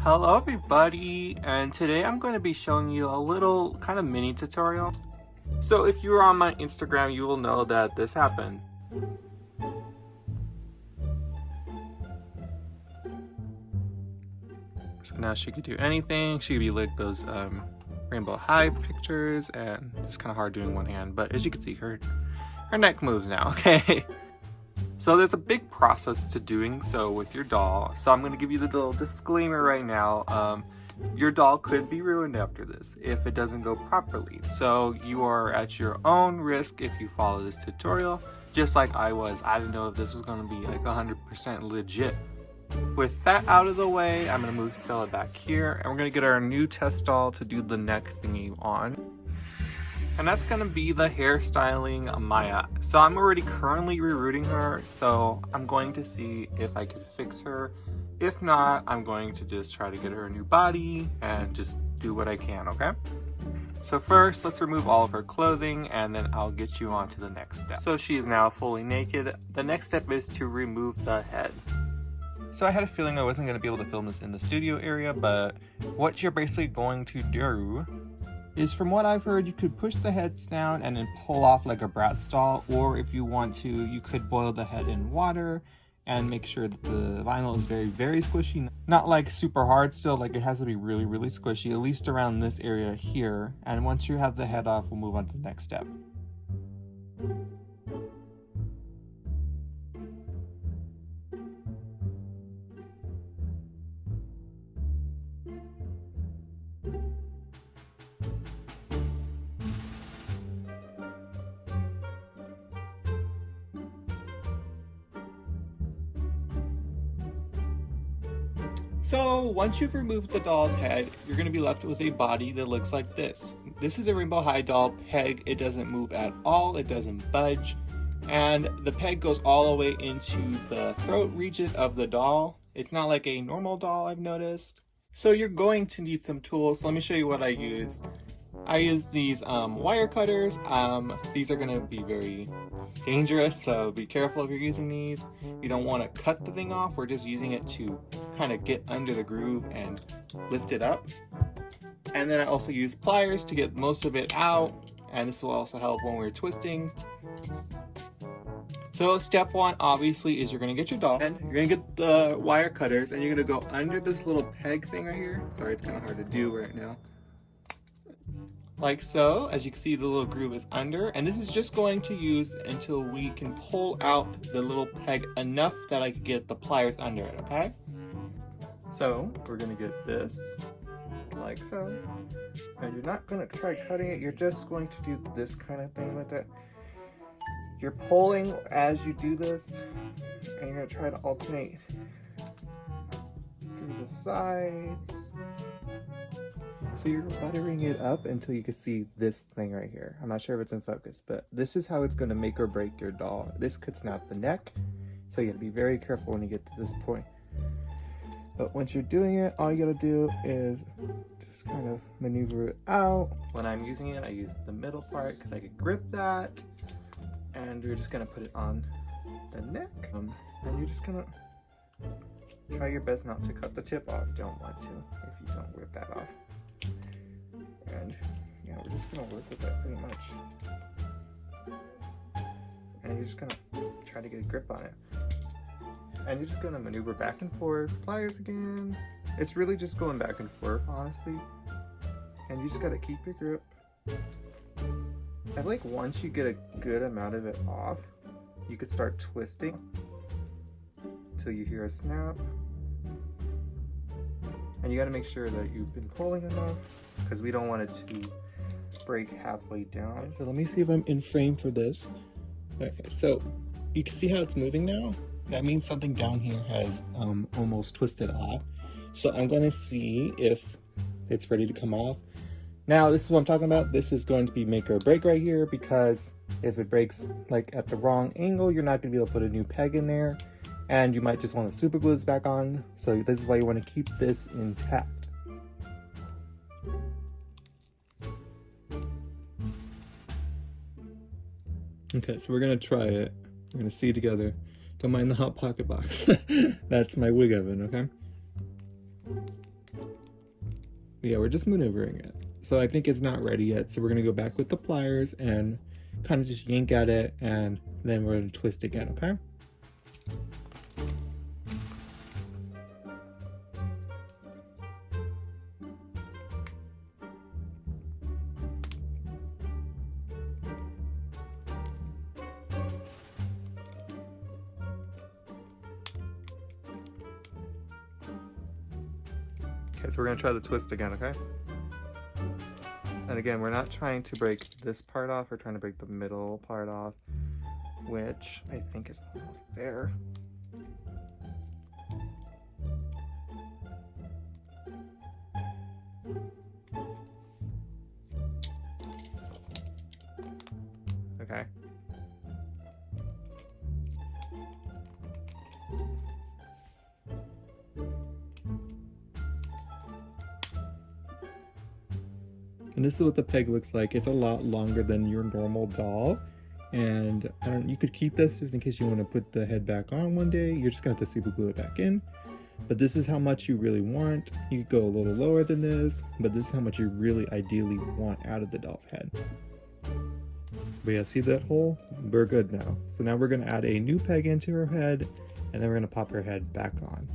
Hello everybody, and today I'm going to be showing you a little kind of mini tutorial. So if you were on my Instagram, you will know that this happened. So now she could do anything. She could be like those rainbow high pictures, and it's kind of hard doing one hand, but as you can see, her neck moves now, okay? So there's a big process to doing so with your doll. So I'm going to give you the little disclaimer right now. Your doll could be ruined after this if it doesn't go properly. So you are at your own risk if you follow this tutorial, just like I was. I didn't know if this was going to be like 100% legit. With that out of the way, I'm going to move Stella back here, and we're going to get our new test doll to do the neck thingy on. And that's going to be the hairstyling Maya. So I'm already currently rerouting her, so I'm going to see if I could fix her. If not, I'm going to just try to get her a new body and just do what I can, okay? So first, let's remove all of her clothing, and then I'll get you on to the next step. So she is now fully naked. The next step is to remove the head. So I had a feeling I wasn't going to be able to film this in the studio area, but what you're basically going to do is, from what I've heard, you could push the heads down and then pull off like a Bratz doll, or if you want to, you could boil the head in water and make sure that the vinyl is very, very squishy. Not like super hard still, like it has to be really, really squishy, at least around this area here. And once you have the head off, we'll move on to the next step. So once you've removed the doll's head, you're going to be left with a body that looks like this. This is a Rainbow High doll peg. It doesn't move at all. It doesn't budge. And the peg goes all the way into the throat region of the doll. It's not like a normal doll, I've noticed. So you're going to need some tools. Let me show you what I used. I used these wire cutters. These are going to be very dangerous, so be careful if you're using these. You don't want to cut the thing off. We're just using it to kind of get under the groove and lift it up. And then I also use pliers to get most of it out, and this will also help when we're twisting. So step one obviously is you're going to get your doll, and you're going to get the wire cutters, and you're going to go under this little peg thing right here. Sorry, it's kind of hard to do right now. Like so. As you can see, the little groove is under, and this is just going to use until we can pull out the little peg enough that I can get the pliers under it, okay? So we're gonna get this like so, and you're not gonna try cutting it, you're just going to do this kind of thing with it. You're pulling as you do this, and you're gonna try to alternate through the sides. So you're buttering it up until you can see this thing right here. I'm not sure if it's in focus, but this is how it's going to make or break your doll. This could snap the neck, so you have to be very careful when you get to this point. But once you're doing it, all you gotta do is just kind of maneuver it out. When I'm using it, I use the middle part because I can grip that. And you're just gonna put it on the neck. And you're just gonna try your best not to cut the tip off. You don't want to if you don't rip that off. And yeah, we're just gonna work with that pretty much. And you're just gonna try to get a grip on it. And you're just gonna maneuver back and forth, pliers again. It's really just going back and forth, honestly. And you just gotta keep your grip. And like once you get a good amount of it off, you could start twisting until you hear a snap. And you gotta make sure that you've been pulling enough, because we don't want it to break halfway down. So let me see if I'm in frame for this. Okay, so you can see how it's moving now? That means something down here has almost twisted off. So I'm gonna see if it's ready to come off. Now, this is what I'm talking about. This is going to be make or break right here, because if it breaks like at the wrong angle, you're not gonna be able to put a new peg in there, and you might just want to super glue this back on. So this is why you want to keep this intact. Okay, so we're gonna try it. We're gonna see together. Don't mind the Hot Pocket box. That's my wig oven, okay? Yeah, we're just maneuvering it. So I think it's not ready yet. So we're gonna go back with the pliers and kind of just yank at it, and then we're gonna twist again, okay? Okay, so we're gonna try the twist again, okay? And again, we're not trying to break this part off, we're trying to break the middle part off, which I think is almost there. Okay. And this is what the peg looks like. It's a lot longer than your normal doll. And you could keep this just in case you want to put the head back on one day. You're just gonna have to super glue it back in. But this is how much you really want. You could go a little lower than this, but this is how much you really ideally want out of the doll's head. But yeah, see that hole? We're good now. So now we're gonna add a new peg into her head, and then we're gonna pop her head back on.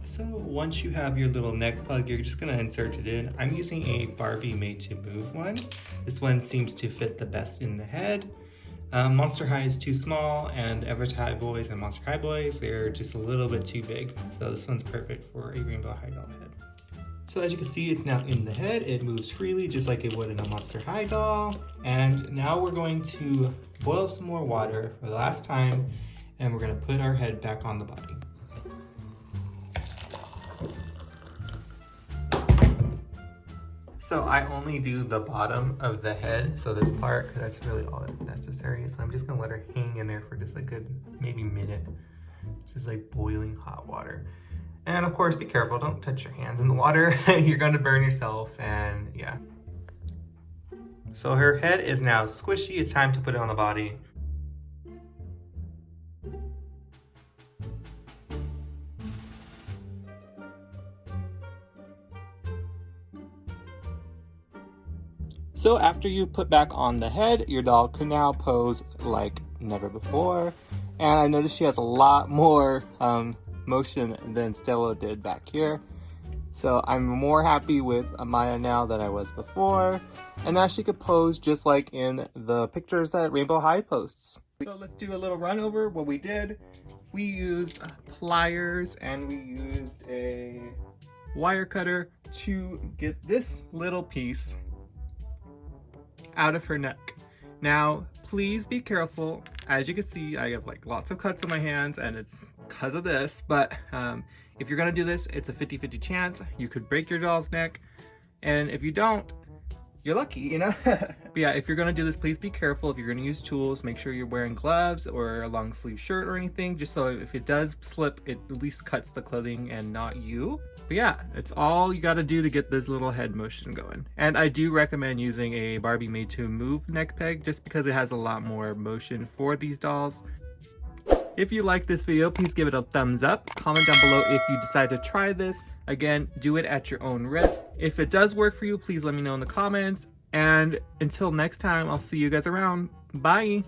So once you have your little neck plug, you're just gonna insert it in. I'm using a Barbie Made to Move one. This one seems to fit the best in the head. Monster High is too small, and Everett High Boys and Monster High Boys, they're just a little bit too big. So this one's perfect for a Rainbow High doll head. So as you can see, it's now in the head. It moves freely, just like it would in a Monster High doll. And now we're going to boil some more water for the last time, and we're gonna put our head back on the body. So I only do the bottom of the head, so this part, because that's really all that's necessary. So I'm just gonna let her hang in there for just a good, maybe minute. This is like boiling hot water. And of course, be careful, don't touch your hands in the water. You're gonna burn yourself, and yeah. So her head is now squishy, it's time to put it on the body. So after you put back on the head, your doll can now pose like never before. And I noticed she has a lot more motion than Stella did back here. So I'm more happy with Amaya now than I was before. And now she could pose just like in the pictures that Rainbow High posts. So let's do a little run over what we did. We used pliers and we used a wire cutter to get this little piece out of her neck. Now, please be careful. As you can see, I have like lots of cuts on my hands, and it's because of this, but if you're gonna do this, it's a 50-50 chance. You could break your doll's neck, and if you don't, you're lucky, you know? But yeah, if you're gonna do this, please be careful. If you're gonna use tools, make sure you're wearing gloves or a long sleeve shirt or anything, just so if it does slip, it at least cuts the clothing and not you. But yeah, it's all you gotta do to get this little head motion going. And I do recommend using a Barbie Made to Move neck peg, just because it has a lot more motion for these dolls. If you like this video, please give it a thumbs up. Comment down below if you decide to try this. Again, do it at your own risk. If it does work for you, please let me know in the comments. And until next time, I'll see you guys around. Bye!